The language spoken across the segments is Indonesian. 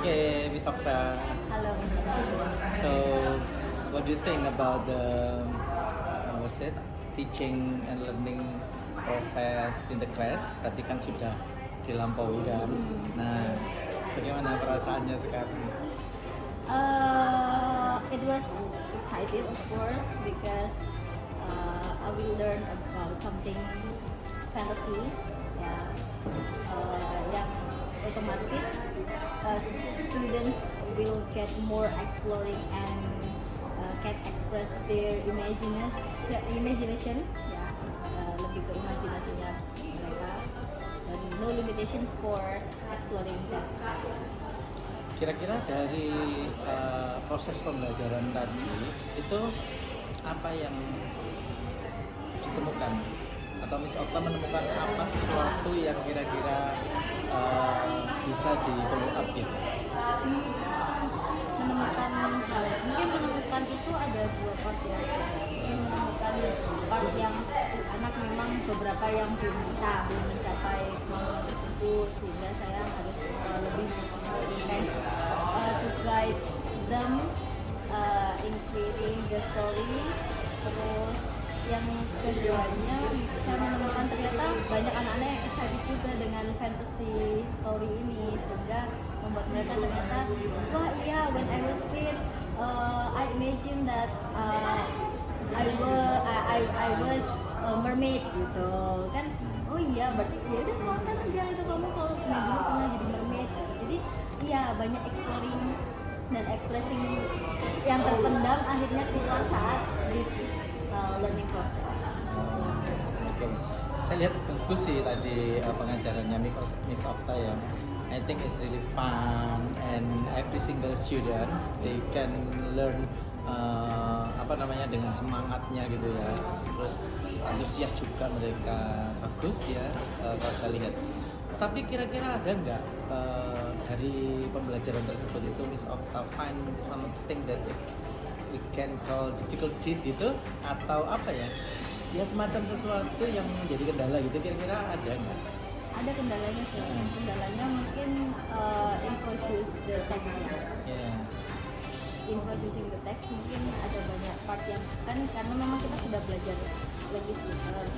Okay, Miss Okta. Halo, Mr. So, what do you think about the what's it, teaching and learning process in the class? Tadi kan sudah dilampaui kan. Nah, bagaimana perasaannya sekarang? It was excited, of course, because I will learn about something fantasy, ya, yang otomatis students will get more exploring and can express their imagination, ya, lebih ke imajinasinya mereka, dan no limitations for exploring that. Kira-kira dari proses pembelajaran tadi itu apa yang ditemukan? Atau Miss Okta menemukan apa sesuatu yang kira-kira bisa di follow up gitu? Menemukan itu ada dua part ya. Mungkin menemukan part yang anak memang beberapa yang belum mencapai kemampuan tersebut, sehingga saya harus lebih intens to guide them in creating the story. Terus yang keduanya, saya menemukan ternyata banyak anak-anak yang excited juga dengan fantasy story ini, sehingga membuat mereka ternyata, wah iya, when I was kid, I imagine that I was a mermaid gitu kan. Oh iya, berarti ya udah keluarkan aja itu, kamu kalau dulu pernah jadi mermaid. Jadi iya, banyak exploring dan expressing yang terpendam akhirnya keluar saat this learning process. Oke. Saya lihat bagus sih tadi pengajarannya Miss Okta ya. I think it's really fun and every single student they can learn dengan semangatnya gitu ya. Terus antusias juga mereka, bagus ya kalau saya lihat. Tapi kira-kira ada nggak dari pembelajaran tersebut itu Miss Okta find something that we can call difficulties gitu, atau apa ya? Ya semacam sesuatu yang menjadi kendala gitu, kira-kira ada nggak? Ada kendalanya sih. Kendalanya mungkin introduce the text-nya. Yeah. Introducing the text mungkin ada banyak part yang kan, karena memang kita sudah belajar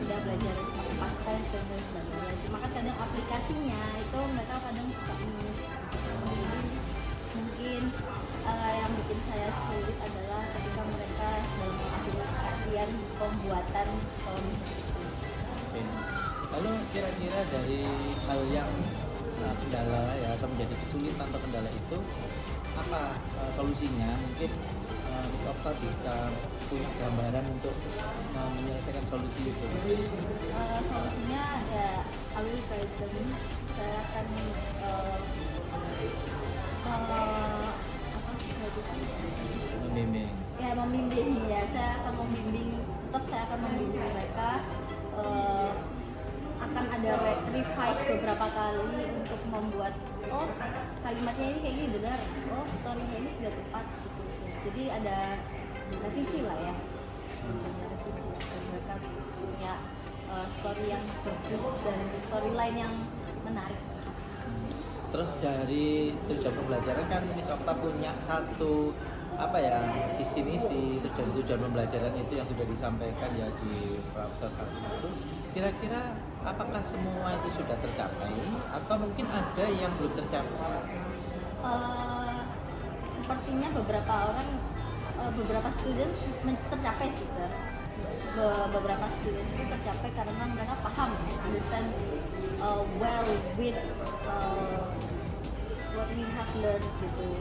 sudah belajar past tense dan lain sebagainya. Cuma kan kadang aplikasinya itu mereka kadang suka miss. Jadi mungkin yang bikin saya sulit adalah ketika mereka dalam aplikasian pembuatan story. Okay. Lalu kira-kira dari hal yang kendala ya, atau menjadi kesulitan atau kendala itu apa solusinya? Mungkin Miss Okta bisa punya gambaran untuk menyelesaikan solusi itu. Solusinya ya, I will try them. Saya akan Membimbing. Ya, membimbing ya. Saya akan membimbing mereka. Akan ada revise beberapa kali untuk membuat, oh kalimatnya ini kayak gini benar, oh story-nya ini sudah tepat gitu. Jadi ada revisi lah ya, revisi dan mereka punya story yang bagus dan storyline yang menarik. Terus dari tujuan pembelajaran kan Miss Okta punya satu visi misi. Terus dari tujuan pembelajaran itu yang sudah disampaikan ya di observasi itu, kira-kira apakah semua itu sudah tercapai atau mungkin ada yang belum tercapai? Sepertinya beberapa students tercapai sih, sir. Beberapa students itu tercapai karena mereka paham, understand well with what we have learned gitu.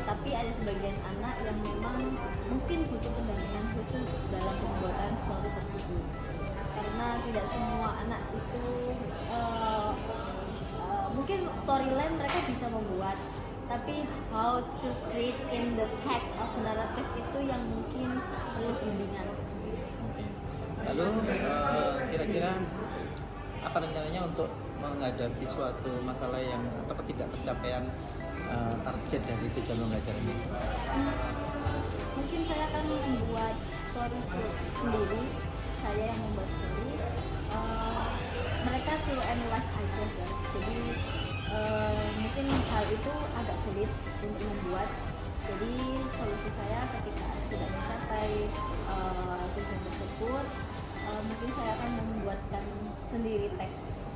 Tapi ada sebagian anak yang memang mungkin butuh pendampingan khusus dalam pembuatan story tersebut, karena tidak semua anak itu mungkin storyline mereka bisa membuat, tapi how to create in the text of narrative itu yang mungkin perlu bimbingan. Lalu kira-kira apa rencananya untuk menghadapi suatu masalah yang atau ketidaktercapaian target dari tujuan pembelajaran ini? Mungkin saya akan membuat story sendiri, saya yang membuat story. Mereka suruh analyze aja kan. Jadi mungkin hal itu agak sulit mungkin saya akan membuatkan sendiri teks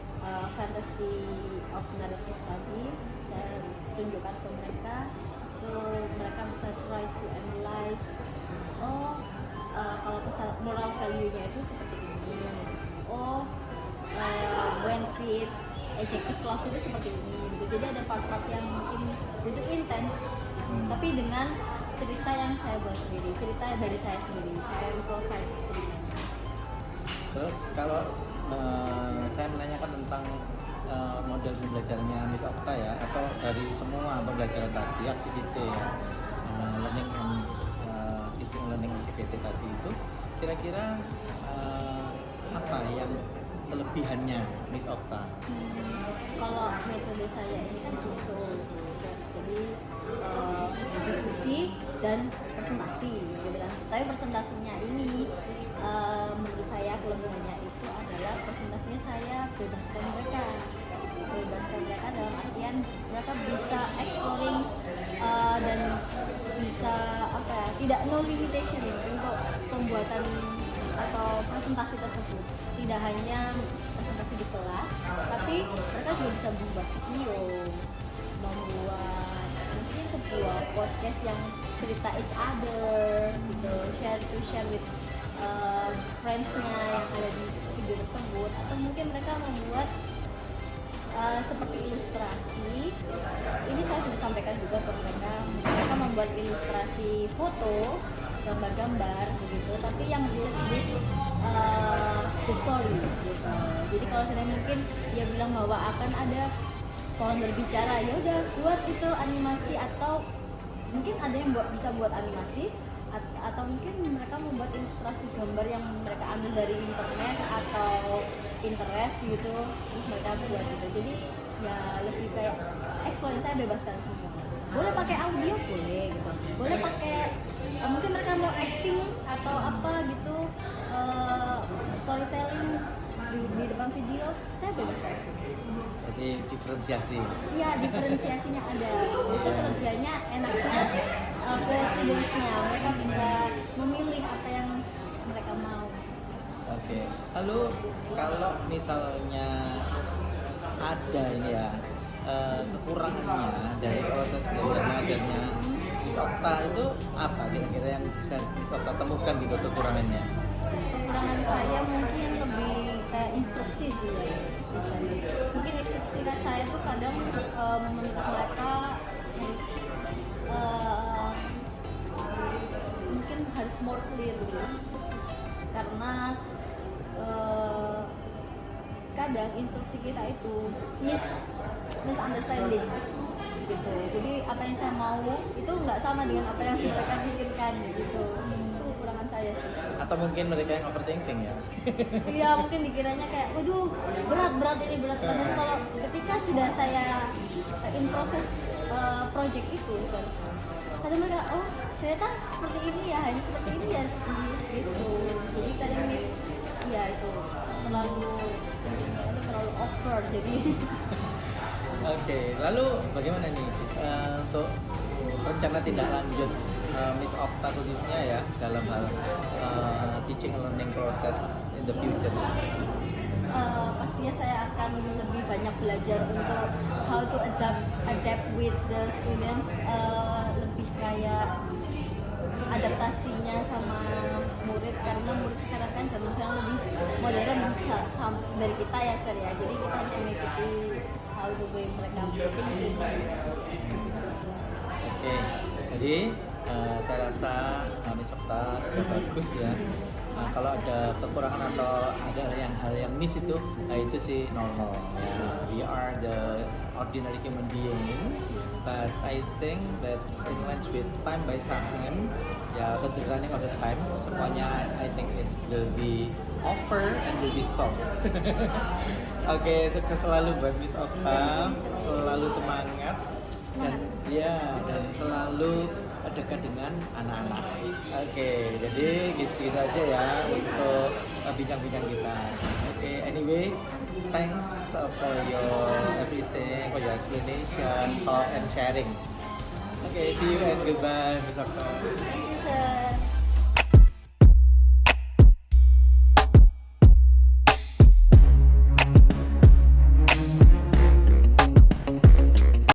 fantasy of narrative tadi. Saya tunjukkan ke mereka, so mereka bisa try to analyze. Kalau moral value-nya itu seperti ini. When create adjective clause itu seperti ini. Gitu. Jadi ada part-part yang mungkin itu intens, tapi dengan cerita yang saya buat sendiri, cerita dari saya sendiri, saya provide cerita. Terus kalau saya menanyakan tentang model pembelajarannya Miss Okta ya, atau dari semua pembelajaran tadi, aktiviti ya, learning and teaching learning activity tadi itu, kira-kira apa yang kelebihannya Miss Okta? Kalau metode saya ini kan jigsaw, jadi diskusi dan presentasi, gitu kan. Tapi presentasinya ini menurut saya kelebihannya itu adalah presentasinya saya bebaskan mereka dalam artian mereka bisa exploring dan bisa tidak no limitation untuk pembuatan atau presentasi tersebut. Tidak hanya presentasi di kelas, tapi mereka juga bisa membuat video, membuat mungkin sebuah podcast yang cerita each other gitu, share with friends-nya yang ada di video tersebut, atau mungkin mereka membuat seperti ilustrasi. Ini saya sudah sampaikan juga ke mereka membuat ilustrasi foto, gambar-gambar begitu, tapi yang relate with the story gitu. Jadi kalau sudah mungkin dia bilang bahwa akan ada pohon berbicara, ya udah buat itu animasi, atau mungkin ada yang bisa buat animasi, atau mungkin mereka membuat ilustrasi gambar yang mereka ambil dari internet atau Pinterest gitu, terus mereka buat gitu. Jadi ya lebih kayak eksplorasi, saya bebaskan semua. Boleh pakai audio, boleh gitu. Boleh pakai mungkin mereka mau acting atau apa gitu, storytelling di depan video, saya bebaskan semua. Jadi diferensiasi. Iya, diferensiasinya ada. Itu kelebihannya, enaknya ke students-nya, mereka bisa memilih apa yang mereka mau. Oke. Lalu kalau misalnya ada ini ya kekurangannya dari proses belajar mengajarnya Miss Okta itu apa kira-kira yang bisa Miss Okta temukan gitu kekurangannya? Kekurangan saya mungkin lebih kayak instruksi sih ya. Mungkin instruksi kan saya tuh kadang menurut mereka mungkin harus more clearly, karena kadang instruksi kita itu misunderstanding gitu. Jadi apa yang saya mau itu nggak sama dengan apa yang mereka pikirkan gitu. Itu kekurangan saya sih. Atau mungkin mereka yang overthinking ya? Iya, mungkin dikiranya kayak, waduh berat ini berat. Padahal kalau ketika sudah saya in proses project itu kan, kadang mereka, oh ternyata seperti ini ya, hanya seperti ini ya, gitu. Jadi kadang ya itu terlalu over jadi. Oke, lalu bagaimana nih untuk rencana tindak lanjut Miss Okta khususnya ya dalam hal teaching and learning process in the future? Pastinya saya akan lebih banyak belajar untuk how to adapt with the students, lebih kayak adaptasinya sama murid, karena murid sekarang kan zaman sekarang lebih modern dari kita ya Sir ya, jadi kita harus mengikuti how the way mereka thinking. Oke, jadi saya rasa Miss Okta sudah bagus ya. Kalau ada kekurangan atau ada hal yang miss itu sih normal. We are the ordinary human being, but I think that with time by time, ya with the running of the time, semuanya I think will be over and will be solved. Oke, sukses selalu buat Miss Okta, selalu semangat dan selalu dekat dengan anak-anak. Oke, jadi gitu aja ya untuk bincang-bincang kita. Oke, anyway, thanks for your everything, for your explanation, talk and sharing. Okay, see you and goodbye, Miss Okta.